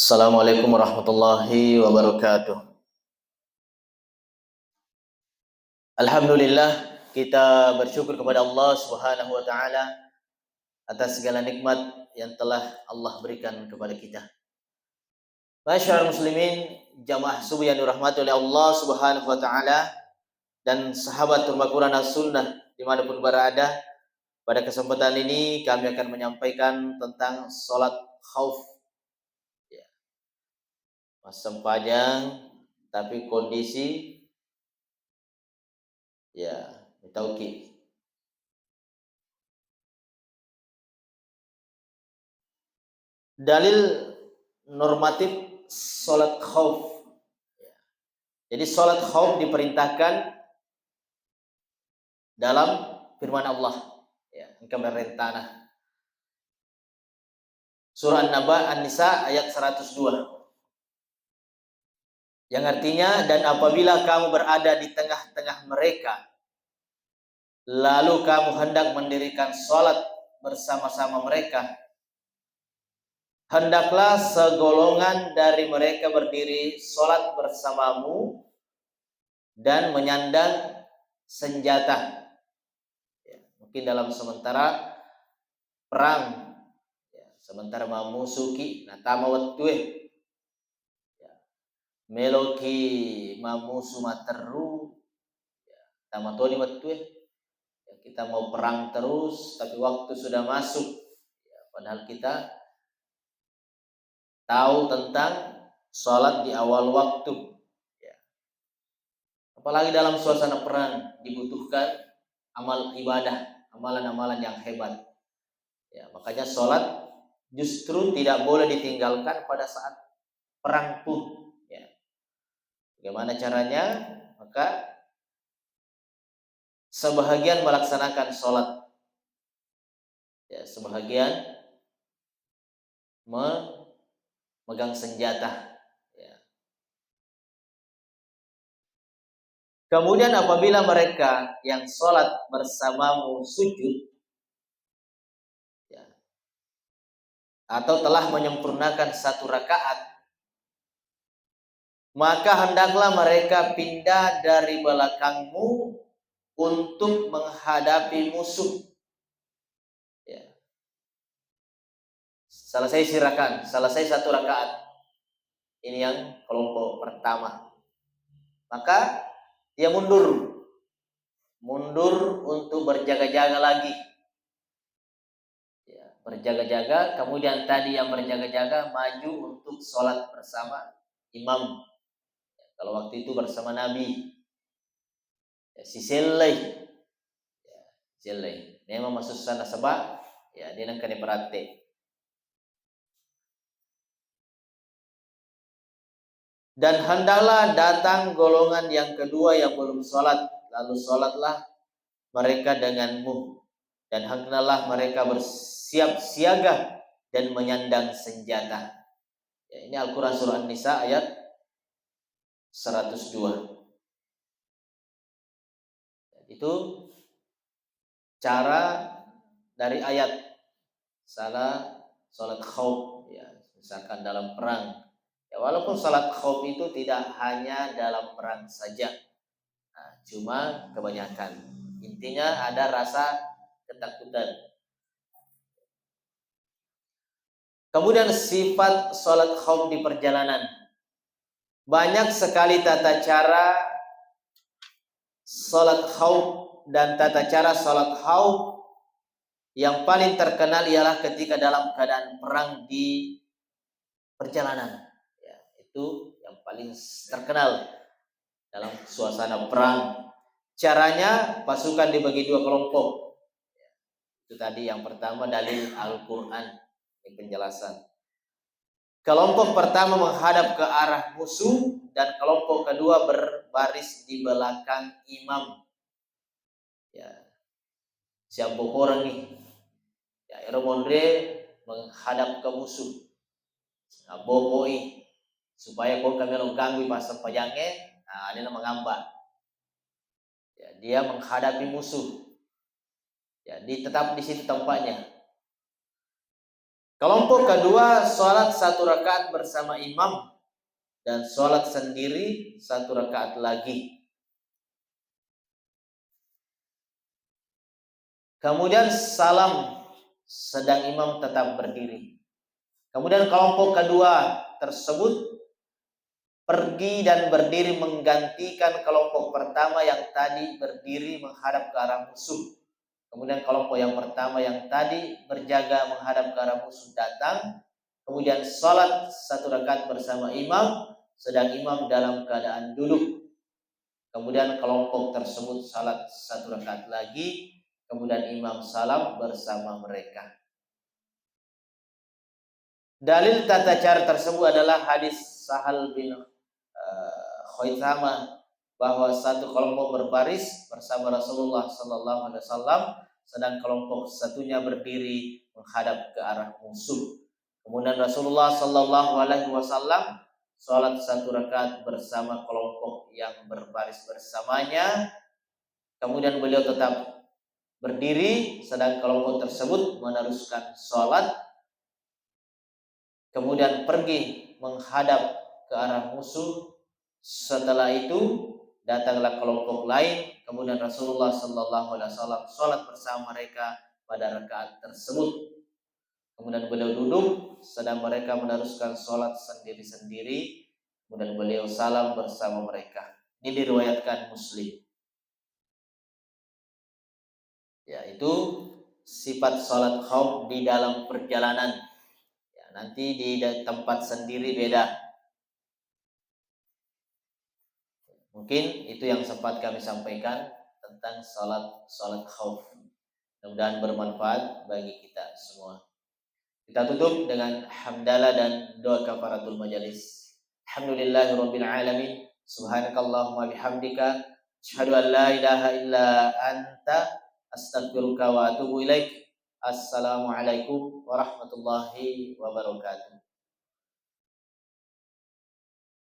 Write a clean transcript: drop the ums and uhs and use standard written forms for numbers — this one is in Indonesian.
Assalamualaikum warahmatullahi wabarakatuh. Alhamdulillah, kita bersyukur kepada Allah Subhanahu wa taala atas segala nikmat yang telah Allah berikan kepada kita. Masyaallah muslimin, jamaah subuh yang dirahmati oleh Allah Subhanahu wa taala dan sahabat rumah Quran as-sunnah dimanapun berada, pada kesempatan ini kami akan menyampaikan tentang sholat khauf. Ya, masa panjang tapi kondisi tauqi. Dalil normatif sholat khauf. Jadi sholat khauf diperintahkan dalam firman Allah. Engkau merentana. Surah An-Naba An-Nisa ayat 102. Yang artinya, dan apabila kamu berada di tengah-tengah mereka, lalu kamu hendak mendirikan sholat bersama-sama mereka, hendaklah segolongan dari mereka berdiri sholat bersamamu dan menyandang senjata. Mungkin dalam sementara perang, sementara mamusuki natama watue meloki mamusu materu tamatoni watue, kita mau perang terus tapi waktu sudah masuk, padahal kita tahu tentang sholat di awal waktu. Apalagi dalam suasana perang dibutuhkan amal ibadah, amalan-amalan yang hebat. Makanya sholat justru tidak boleh ditinggalkan pada saat perang pun. Bagaimana caranya? Maka sebahagian melaksanakan sholat, sebahagian memegang senjata. Kemudian apabila mereka yang sholat bersamamu sujud, atau telah menyempurnakan satu rakaat, maka hendaklah mereka pindah dari belakangmu untuk menghadapi musuh. Selesai satu rakaat. Ini yang kelompok pertama. Maka dia mundur untuk berjaga-jaga lagi. Berjaga-jaga, kemudian tadi yang berjaga-jaga maju untuk sholat bersama imam. Kalau waktu itu bersama Nabi. Si selai. Memang masuk sana sebab dia nak kena perhati. Dan hendaklah datang golongan yang kedua yang belum sholat, lalu sholatlah mereka denganmu, dan hendaklah mereka bersiap siaga dan menyandang senjata. Ini Al-Quran surah An-Nisa ayat 102. Itu cara dari ayat salah sholat khauf, misalkan dalam perang. Walaupun salat khauf itu tidak hanya dalam perang saja, cuma kebanyakan intinya ada rasa ketakutan. Kemudian sifat salat khauf di perjalanan. Banyak sekali tata cara salat khauf, dan tata cara salat khauf yang paling terkenal ialah ketika dalam keadaan perang di perjalanan. Itu yang paling terkenal dalam suasana perang. Caranya pasukan dibagi dua kelompok. Itu tadi yang pertama dalil Al-Quran, yang penjelasan. Kelompok pertama menghadap ke arah musuh dan kelompok kedua berbaris di belakang imam. Siapa orang nih? Eromondre menghadap ke musuh. Bokoi supaya kau kami ganggu pasal pajangnya, ini nama ngambak. Dia menghadapi musuh. Tetap di situ tempatnya. Kelompok kedua sholat 1 rakaat bersama imam dan sholat sendiri 1 rakaat lagi. Kemudian salam sedang imam tetap berdiri. Kemudian kelompok kedua tersebut pergi dan berdiri menggantikan kelompok pertama yang tadi berdiri menghadap ke arah musuh. Kemudian kelompok yang pertama yang tadi berjaga menghadap ke arah musuh datang. Kemudian sholat 1 rakaat bersama imam, sedang imam dalam keadaan duduk. Kemudian kelompok tersebut sholat 1 rakaat lagi. Kemudian imam salam bersama mereka. Dalil tata cara tersebut adalah hadis Sahal bin Khaisamah bahwa satu kelompok berbaris bersama Rasulullah Sallallahu Alaihi Wasallam, sedang kelompok satunya berdiri menghadap ke arah musuh. Kemudian Rasulullah Sallallahu Alaihi Wasallam sholat 1 rakaat bersama kelompok yang berbaris bersamanya. Kemudian beliau tetap berdiri, sedang kelompok tersebut meneruskan sholat. Kemudian pergi menghadap ke arah musuh. Setelah itu datanglah kelompok lain. Kemudian Rasulullah Sallallahu Alaihi Wasallam sholat bersama mereka pada rakaat tersebut. Kemudian beliau duduk, sedang mereka meneruskan sholat sendiri-sendiri. Kemudian beliau salam bersama mereka. Ini diriwayatkan Muslim. Yaitu sifat sholat khauf di dalam perjalanan. Ya, nanti di tempat sendiri beda. Mungkin itu yang sempat kami sampaikan tentang sholat khauf. Mudah-mudahan bermanfaat bagi kita semua. Kita tutup dengan hamdalah dan doa kafaratul majalis. Alhamdulillahirabbil alamin. Subhanakallahumma bihamdika asyhadu an la ilaha illa anta astaghfiruka wa atubu ilaik. Assalamualaikum warahmatullahi wabarakatuh.